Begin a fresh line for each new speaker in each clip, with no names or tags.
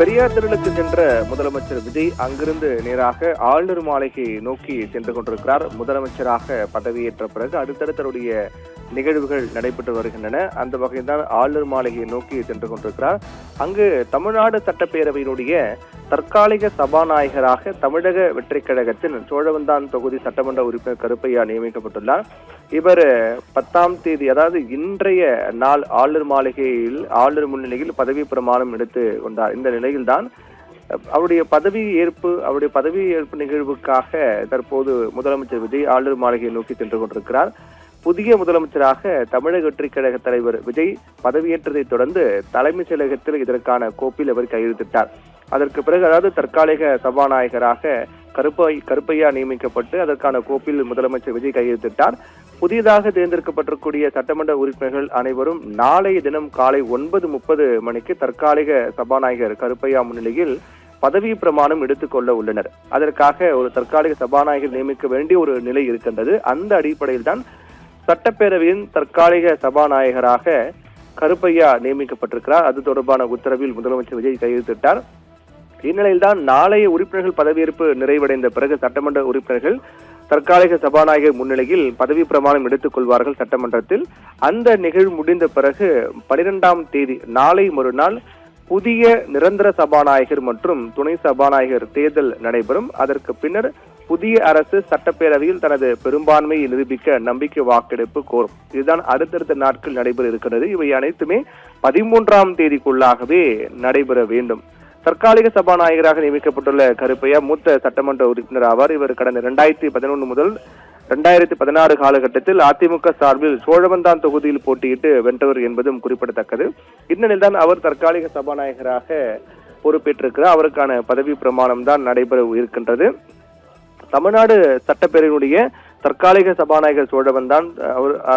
பெரியார் திடலுக்கு சென்ற முதலமைச்சர் விஜய் அங்கிருந்து நேராக ஆளுநர் மாளிகையை நோக்கி சென்று கொண்டிருக்கிறார். முதலமைச்சராக பதவியேற்ற பிறகு அடுத்தடுத்தருடைய நிகழ்வுகள் நடைபெற்று வருகின்றன. அந்த வகையில்தான் ஆளுநர் மாளிகையை நோக்கி சென்று கொண்டிருக்கிறார். அங்கு தமிழ்நாடு சட்டப்பேரவையினுடைய தற்காலிக சபாநாயகராக தமிழக வெற்றி கழகத்தின் சோழவந்தான் தொகுதி சட்டமன்ற உறுப்பினர் கருப்பையா நியமிக்கப்பட்டுள்ளார். இவர் 10ஆம் தேதி, அதாவது இன்றைய நாள் ஆளுநர் மாளிகையில் ஆளுநர் முன்னிலையில் பதவி பிரமாணம் எடுத்து கொண்டார். இந்த நிலையில்தான் அவருடைய பதவி ஏற்பு நிகழ்வுக்காக தற்போது முதலமைச்சர் விஜய் ஆளுநர் மாளிகையை நோக்கி சென்று கொண்டிருக்கிறார். புதிய முதலமைச்சராக தமிழக வெற்றி கழக தலைவர் விஜய் பதவியேற்றதை தொடர்ந்து தலைமைச் செயலகத்தில் இதற்கான கோப்பில் அவர் கையெழுத்திட்டார். அதற்கு பிறகு, அதாவது தற்காலிக சபாநாயகராக கருப்பையா நியமிக்கப்பட்டு அதற்கான கோப்பில் முதலமைச்சர் விஜய் கையெழுத்திட்டார். புதியதாக தேர்ந்தெடுக்கப்பட்டிருக்கூடிய சட்டமன்ற உறுப்பினர்கள் அனைவரும் நாளைய தினம் காலை 9:30 மணிக்கு தற்காலிக சபாநாயகர் கருப்பையா முன்னிலையில் பதவி பிரமாணம் எடுத்துக்கொள்ள உள்ளனர். அதற்காக ஒரு தற்காலிக சபாநாயகர் நியமிக்க வேண்டிய ஒரு நிலை இருக்கின்றது. அந்த அடிப்படையில் தான் சட்டப்பேரவையின் தற்காலிக சபாநாயகராக கருப்பையா நியமிக்கப்பட்டிருக்கிறார். அது தொடர்பான உத்தரவில் முதலமைச்சர் விஜய் கையெழுத்திட்டார். இந்நிலையில்தான் நாளைய உறுப்பினர்கள் பதவியேற்பு நிறைவடைந்த பிறகு சட்டமன்ற உறுப்பினர்கள் தற்காலிக சபாநாயகர் முன்னிலையில் பதவி பிரமாணம் எடுத்துக் கொள்வார்கள் சட்டமன்றத்தில். அந்த நிகழ்வு முடிந்த பிறகு 12ஆம் தேதி நாளை மறுநாள் புதிய நிரந்தர சபாநாயகர் மற்றும் துணை சபாநாயகர் தேர்தல் நடைபெறும். அதற்கு பின்னர் புதிய அரசு சட்டப்பேரவையில் தனது பெரும்பான்மையை நிரூபிக்க நம்பிக்கை வாக்கெடுப்பு கோரும். இதுதான் அடுத்தடுத்த நாட்கள் நடைபெற இருக்கிறது. இவை அனைத்துமே 13ஆம் தேதிக்குள்ளாகவே நடைபெற வேண்டும். தற்காலிக சபாநாயகராக நியமிக்கப்பட்டுள்ள கருப்பையா மூத்த சட்டமன்ற உறுப்பினர் ஆவார். இவர் கடந்த 2011 முதல் 2016 காலகட்டத்தில் அதிமுக சார்பில் சோழவந்தான் தொகுதியில் போட்டியிட்டு வென்றவர் என்பதும் குறிப்பிடத்தக்கது. இந்நிலையில்தான் அவர் தற்காலிக சபாநாயகராக பொறுப்பேற்றிருக்கிறார். அவருக்கான பதவி பிரமாணம் தான் நடைபெற இருக்கின்றது. தமிழ்நாடு சட்டப்பேரவையினுடைய தற்காலிக சபாநாயகர்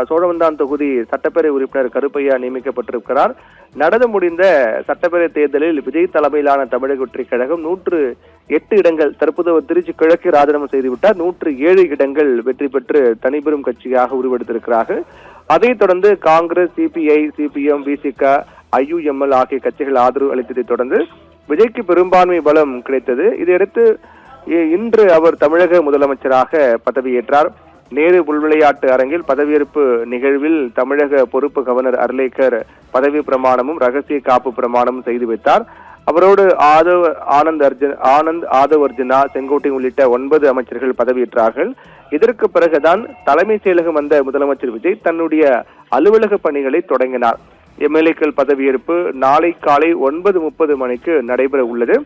சோழவந்தான் தொகுதி சட்டப்பேரவை உறுப்பினர் கருப்பையா நியமிக்கப்பட்டிருக்கிறார். நடந்து முடிந்த சட்டப்பேரவை தேர்தலில் விஜய் தலைமையிலான தமிழக வெற்றி கழகம் 108 இடங்கள், தற்போது திருச்சி கிழக்கு ராஜினாமா செய்துவிட்டார். 107 இடங்கள் வெற்றி பெற்று தனிபெரும் கட்சியாக உருவெடுத்திருக்கிறார்கள். அதைத் தொடர்ந்து காங்கிரஸ், சிபிஐ, சிபிஎம், விசிக, IUML ஆகிய கட்சிகள் ஆதரவு அளித்ததை தொடர்ந்து விஜய்க்கு பெரும்பான்மை பலம் கிடைத்தது. இதையடுத்து இன்று அவர் தமிழக முதலமைச்சராக பதவியேற்றார். நேரு உள்விளையாட்டு அரங்கில் பதவியேற்பு நிகழ்வில் தமிழக பொறுப்பு கவர்னர் அர்லேக்கர் பதவி பிரமாணமும் ரகசிய காப்பு பிரமாணமும் செய்து வைத்தார். அவரோடு ஆனந்த் ஆதவ் அர்ஜுனா, செங்கோட்டையன் உள்ளிட்ட 9 அமைச்சர்கள் பதவியேற்றார்கள். இதற்கு பிறகுதான் தலைமைச் செயலகம் வந்த முதலமைச்சர் விஜய் தன்னுடைய அலுவலக பணிகளை தொடங்கினார். எம்எல்ஏக்கள் பதவியேற்பு நாளை காலை 9:30 மணிக்கு நடைபெற உள்ளது.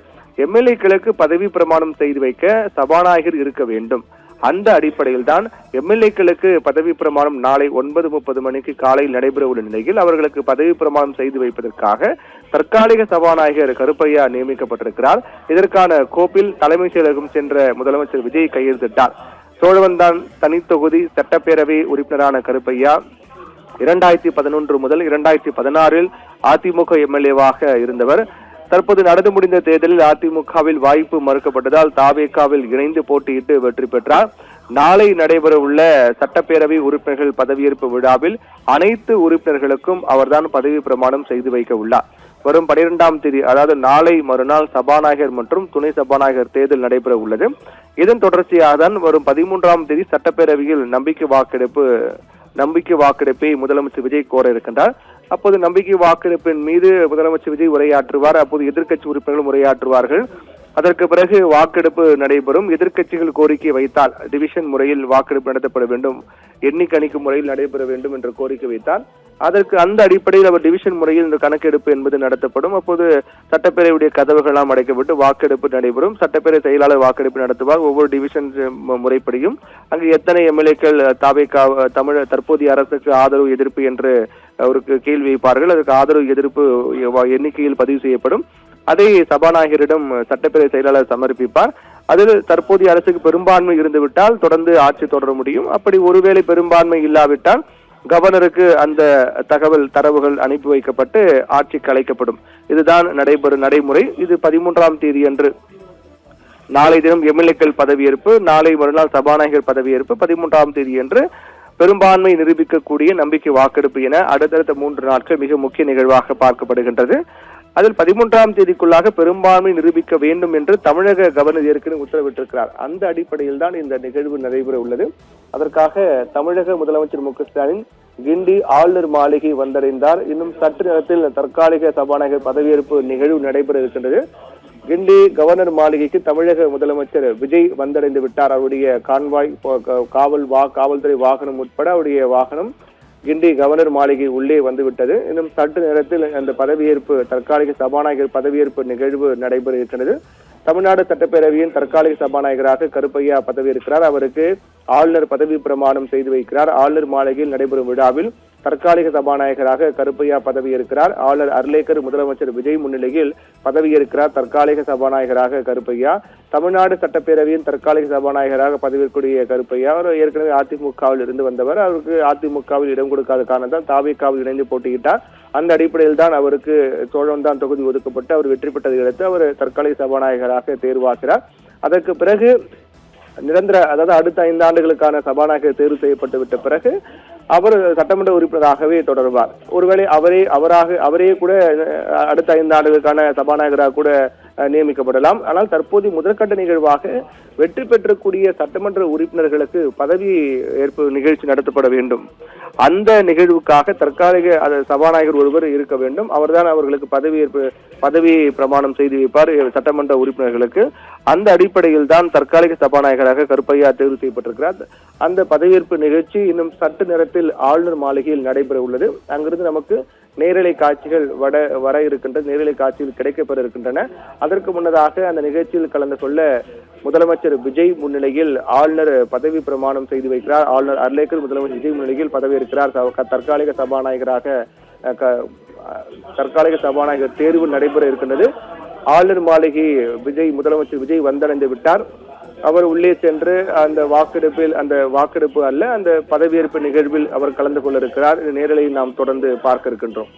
எம்எல்ஏக்களுக்கு பதவி பிரமாணம் செய்து வைக்க சபாநாயகர் இருக்க வேண்டும். அந்த அடிப்படையில் தான் எம்எல்ஏக்களுக்கு பதவி பிரமாணம் நாளை 9:30 மணிக்கு காலையில் நடைபெற உள்ள நிலையில் அவர்களுக்கு பதவி பிரமாணம் செய்து வைப்பதற்காக தற்காலிக சபாநாயகர் கருப்பையா நியமிக்கப்பட்டிருக்கிறார். இதற்கான கோப்பில் தலைமைச் செயலகம் சென்ற முதலமைச்சர் விஜய் கையெழுத்திட்டார். சோழவந்தான் தனித்தொகுதி சட்டப்பேரவை உறுப்பினரான கருப்பையா 2011 முதல் 2016 அதிமுக எம்எல்ஏவாக இருந்தவர். தற்போது நடந்து முடிந்த தேர்தலில் அதிமுகவில் வாய்ப்பு மறுக்கப்பட்டதால் தாவேகாவில் இணைந்து போட்டியிட்டு வெற்றி பெற்றார். நாளை நடைபெற உள்ள சட்டப்பேரவை உறுப்பினர்கள் பதவியேற்பு விழாவில் அனைத்து உறுப்பினர்களுக்கும் அவர்தான் பதவி பிரமாணம் செய்து வைக்க உள்ளார். வரும் 12ஆம் தேதி, அதாவது நாளை மறுநாள் சபாநாயகர் மற்றும் துணை சபாநாயகர் தேர்தல் நடைபெற உள்ளது. இதன் தொடர்ச்சியாக தான் வரும் 13ஆம் தேதி சட்டப்பேரவையில் நம்பிக்கை வாக்கெடுப்பை முதலமைச்சர் விஜய் கோர இருக்கின்றார். அப்போது நம்பிக்கை வாக்கெடுப்பின் மீது முதலமைச்சர் விஜய் உரையாற்றுவார். அப்போது எதிர்க்கட்சி உறுப்பினர்களும் உரையாற்றுவார்கள். அதற்கு பிறகு வாக்கெடுப்பு நடைபெறும். எதிர்க்கட்சிகள் கோரிக்கை வைத்தால் டிவிஷன் முறையில் வாக்கெடுப்பு நடத்தப்பட வேண்டும், எண்ணிக்கணிக்கும் முறையில் நடைபெற வேண்டும் என்ற கோரிக்கை வைத்தால் அதற்கு அந்த அடிப்படையில் அவர் டிவிஷன் முறையில் இந்த கணக்கெடுப்பு என்பது நடத்தப்படும். அப்போது சட்டப்பேரவையுடைய கதவுகளாம் அடைக்கப்பட்டு வாக்கெடுப்பு நடைபெறும். சட்டப்பேரவை செயலாளர் வாக்கெடுப்பு நடத்துவார். ஒவ்வொரு டிவிஷன் முறைப்படியும் அங்கு எத்தனை எம்எல்ஏக்கள் தற்போதைய அரசுக்கு ஆதரவு எதிர்ப்பு என்று அவருக்கு கேள்வி வைப்பார்கள். அதற்கு ஆதரவு எதிர்ப்பு எண்ணிக்கையில் பதிவு செய்யப்படும். அதை சபாநாயகரிடம் சட்டப்பேரவை செயலாளர் சமர்ப்பிப்பார். அதில் தற்போதைய அரசுக்கு பெரும்பான்மை இருந்துவிட்டால் தொடர்ந்து ஆட்சி தொடர முடியும். அப்படி ஒருவேளை பெரும்பான்மை இல்லாவிட்டால் கவர்னருக்கு அந்த தரவுகள் அனுப்பி வைக்கப்பட்டு ஆட்சி கலைக்கப்படும். இதுதான் நடைபெறும் நடைமுறை. இது 13ஆம் தேதி அன்று நாளை தினம் எம்எல்ஏக்கள் பதவியேற்பு, நாளை மறுநாள் சபாநாயகர் பதவியேற்பு, 13ஆம் தேதி அன்று பெரும்பான்மை நிரூபிக்கக்கூடிய நம்பிக்கை வாக்கெடுப்பு என அடுத்தடுத்த 3 நாட்கள் மிக முக்கிய நிகழ்வாக பார்க்கப்படுகின்றது. அதில் 13ஆம் தேதிக்குள்ளாக பெரும்பான்மை நிரூபிக்க வேண்டும் என்று தமிழக கவர்னர் ஏற்கனவே உத்தரவிட்டிருக்கிறார். அந்த அடிப்படையில் தான் இந்த நிகழ்வு நடைபெற உள்ளது. அதற்காக தமிழக முதலமைச்சர் மு.க.ஸ்டாலின் கிண்டி ஆளுநர் மாளிகை வந்தடைந்தார். இன்னும் சற்று நேரத்தில் தற்காலிக சபாநாயகர் பதவியேற்பு நிகழ்வு நடைபெற இருக்கின்றது. கிண்டி கவர்னர் மாளிகைக்கு தமிழக முதலமைச்சர் விஜய் வந்தடைந்து விட்டார். அவருடைய கான்வாய் காவல்துறை வாகனம் உட்பட அவருடைய வாகனம் கிண்டி கவர்னர் மாளிகை உள்ளே வந்துவிட்டது. இன்னும் சற்று நேரத்தில் அந்த பதவியேற்பு தற்காலிக சபாநாயகர் பதவியேற்பு நிகழ்வு நடைபெற இருக்கிறது. தமிழ்நாடு சட்டப்பேரவையின் தற்காலிக சபாநாயகராக கருப்பையா பதவியேற்கிறார். அவருக்கு ஆளுநர் பதவி பிரமாணம் செய்து வைக்கிறார். ஆளுநர் மாளிகையில் நடைபெறும் விழாவில் தற்காலிக சபாநாயகராக கருப்பையா பதவியேற்கிறார். ஆளுநர் அர்லேக்கர் முதலமைச்சர் விஜய் முன்னிலையில் பதவியேற்கிறார் தற்காலிக சபாநாயகராக கருப்பையா. தமிழ்நாடு சட்டப்பேரவையின் தற்காலிக சபாநாயகராக பதவியேற்கக்கூடிய கருப்பையா அவர் ஏற்கனவே அதிமுகவில் இருந்து வந்தவர். அவருக்கு அதிமுகவில் இடம் கொடுக்காத காரணத்தால் தாவேகாவில் இணைந்து போட்டியிட்டார். அந்த அடிப்படையில் தான் அவருக்கு சோழவந்தான் தொகுதி ஒதுக்கப்பட்டு அவர் வெற்றி பெற்றதை அடுத்து அவர் தற்காலிக சபாநாயகராக தேர்வாகிறார். அதற்கு பிறகு நிரந்தர, அதாவது அடுத்த 5 ஆண்டுகளுக்கான சபாநாயகர் தேர்வு செய்யப்பட்டு விட்ட பிறகு அவர் சட்டமன்ற உறுப்பினராகவே தொடர்வார். ஒருவேளை அவரே கூட அடுத்த 5 ஆண்டுகளுக்கான சபாநாயகராக கூட நியமிக்கப்படலாம். ஆனால் தற்போது முதற்கட்ட நிகழ்வாக வெற்றி பெற்றக்கூடிய சட்டமன்ற உறுப்பினர்களுக்கு பதவி ஏற்பு நிகழ்ச்சி நடத்தப்பட வேண்டும். அந்த நிகழ்வுக்காக தற்காலிக சபாநாயகர் ஒருவர் இருக்க வேண்டும். அவர்தான் அவர்களுக்கு பதவி பிரமாணம் செய்து வைப்பார் சட்டமன்ற உறுப்பினர்களுக்கு. அந்த அடிப்படையில் தான் தற்காலிக சபாநாயகராக கருப்பையா தேர்வு செய்யப்பட்டிருக்கிறார். அந்த பதவியேற்பு நிகழ்ச்சி இன்னும் சற்று நேரத்தில் ஆளுநர் மாளிகையில் நடைபெற உள்ளது. அங்கிருந்து நமக்கு நேரலை காட்சிகள் வர இருக்கின்ற நேரலை காட்சிகள் கிடைக்கப்பெற இருக்கின்றன. அதற்கு முன்னதாக அந்த நிகழ்ச்சியில் கலந்து கொள்ள முதலமைச்சர் விஜய் முன்னிலையில் ஆளுநர் பதவி பிரமாணம் செய்து வைக்கிறார். ஆளுநர் அர்லேக்கர் முதலமைச்சர் விஜய் முன்னிலையில் பதவியேற்கிறார். தற்காலிக சபாநாயகர் தேர்வு நடைபெற இருக்கின்றது. ஆளுநர் மாளிகை முதலமைச்சர் விஜய் வந்தடைந்து விட்டார். அவர் உள்ளே சென்று அந்த வாக்கெடுப்பு அல்ல, அந்த பதவியேற்பு நிகழ்வில் அவர் கலந்து கொள்ள இருக்கிறார். நேரலை நாம் தொடர்ந்து பார்க்க இருக்கின்றோம்.